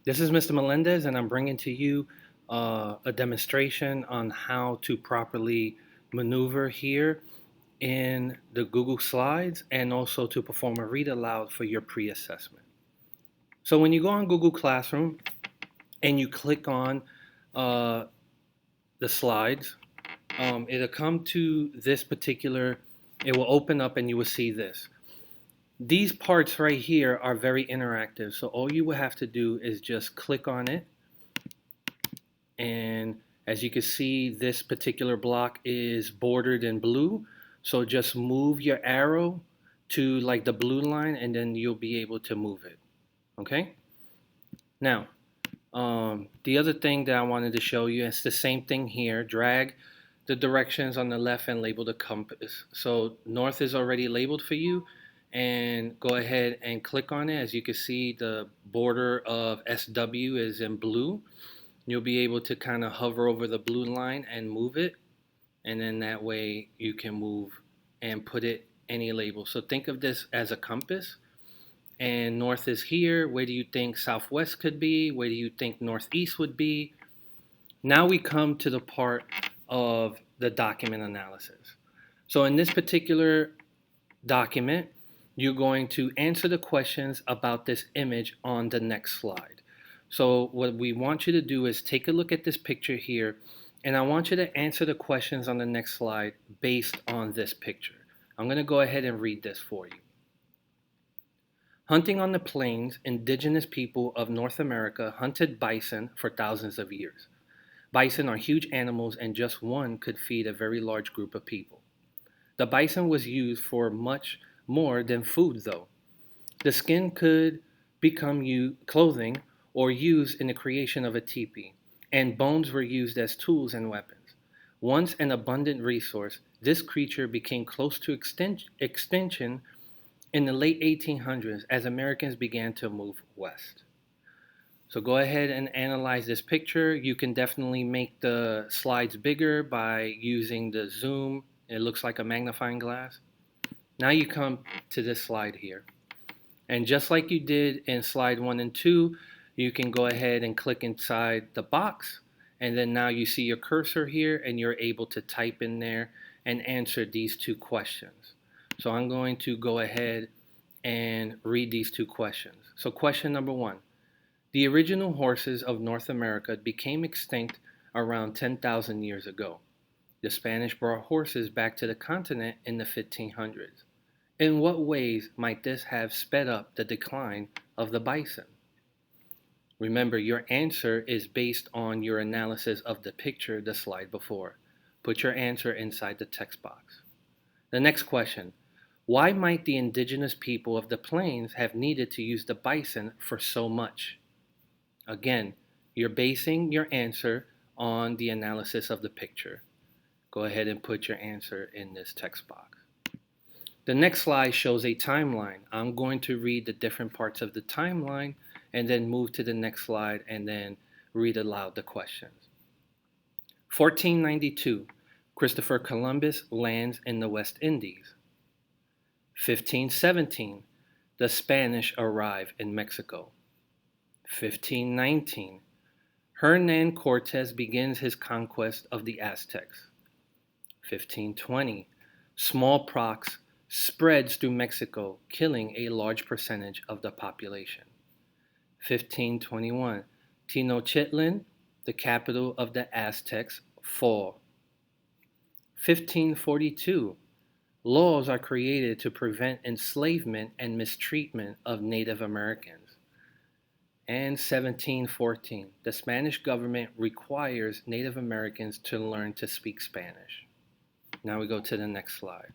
This is Mr. Melendez, and I'm bringing to you a demonstration on how to properly maneuver here in the Google Slides and also to perform a read aloud for your pre-assessment. So when you go on Google Classroom and you click on uh, the slides, it'll come to this particular, it will open up and you will see this. These parts right here are very interactive, so all you will have to do is just click on it. And as you can see, this particular block is bordered in blue. So just move your arrow to like the blue line and then you'll be able to move it. Okay? Now, the other thing that I wanted to show you is the same thing here. Drag the directions on the left and label the compass. So north is already labeled for you, and go ahead and click on it. As you can see, the border of SW is in blue. You'll be able to kind of hover over the blue line and move it, and then that way you can move and put it any label. So think of this as a compass, and north is here. Where do you think southwest could be? Where do you think northeast would be? Now we come to the part of the document analysis. So in this particular document, you're going to answer the questions about this image on the next slide. So what we want you to do is take a look at this picture here, and I want you to answer the questions on the next slide based on this picture. I'm going to go ahead and read this for you. Hunting on the plains, indigenous people of North America hunted bison for thousands of years. Bison are huge animals, and just one could feed a very large group of people. The bison was used for much more than food, though. The skin could become clothing or used in the creation of a teepee, and bones were used as tools and weapons. Once an abundant resource, this creature became close to extinction in the late 1800s as Americans began to move west. So go ahead and analyze this picture. You can definitely make the slides bigger by using the zoom. It looks like a magnifying glass. Now you come to this slide here. And just like you did in slide 1 and 2, you can go ahead and click inside the box. And then now you see your cursor here and you're able to type in there and answer these two questions. So I'm going to go ahead and read these two questions. So question number 1. The original horses of North America became extinct around 10,000 years ago. The Spanish brought horses back to the continent in the 1500s. In what ways might this have sped up the decline of the bison? Remember, your answer is based on your analysis of the picture, the slide before. Put your answer inside the text box. The next question. Why might the indigenous people of the plains have needed to use the bison for so much? Again, you're basing your answer on the analysis of the picture. Go ahead and put your answer in this text box. The next slide shows a timeline. I'm going to read the different parts of the timeline and then move to the next slide and then read aloud the questions. 1492, Christopher Columbus lands in the West Indies. 1517, the Spanish arrive in Mexico. 1519, Hernan Cortes begins his conquest of the Aztecs. 1520, smallpox spreads through Mexico, killing a large percentage of the population. 1521, Tenochtitlan, the capital of the Aztecs, fall. 1542, laws are created to prevent enslavement and mistreatment of Native Americans. And 1714, the Spanish government requires Native Americans to learn to speak Spanish. Now we go to the next slide.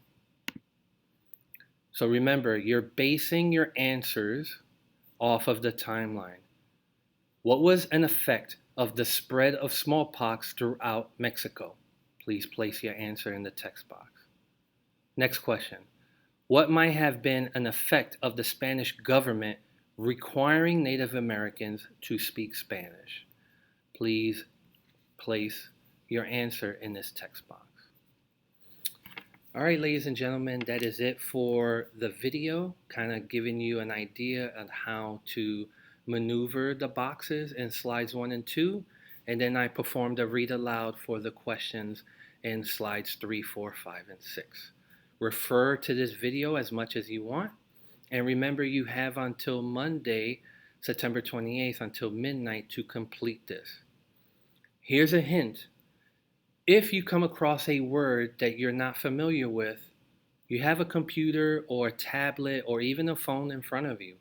So remember, you're basing your answers off of the timeline. What was an effect of the spread of smallpox throughout Mexico? Please place your answer in the text box. Next question. What might have been an effect of the Spanish government requiring Native Americans to speak Spanish? Please place your answer in this text box. All right, ladies and gentlemen, that is it for the video, kind of giving you an idea on how to maneuver the boxes in slides 1 and 2, and then I performed a read aloud for the questions in slides 3, 4, 5, and 6. Refer to this video as much as you want, and remember you have until Monday, September 28th, until midnight to complete this. Here's a hint. If you come across a word that you're not familiar with, you have a computer or a tablet or even a phone in front of you.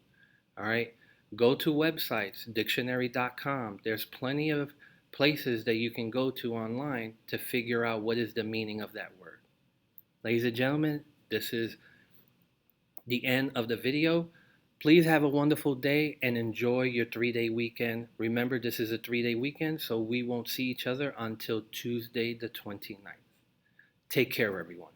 All right, go to websites, dictionary.com. There's plenty of places that you can go to online to figure out what is the meaning of that word. Ladies and gentlemen, this is the end of the video. Please have a wonderful day and enjoy your 3-day weekend. Remember, this is a 3-day weekend, so we won't see each other until Tuesday the 29th. Take care, everyone.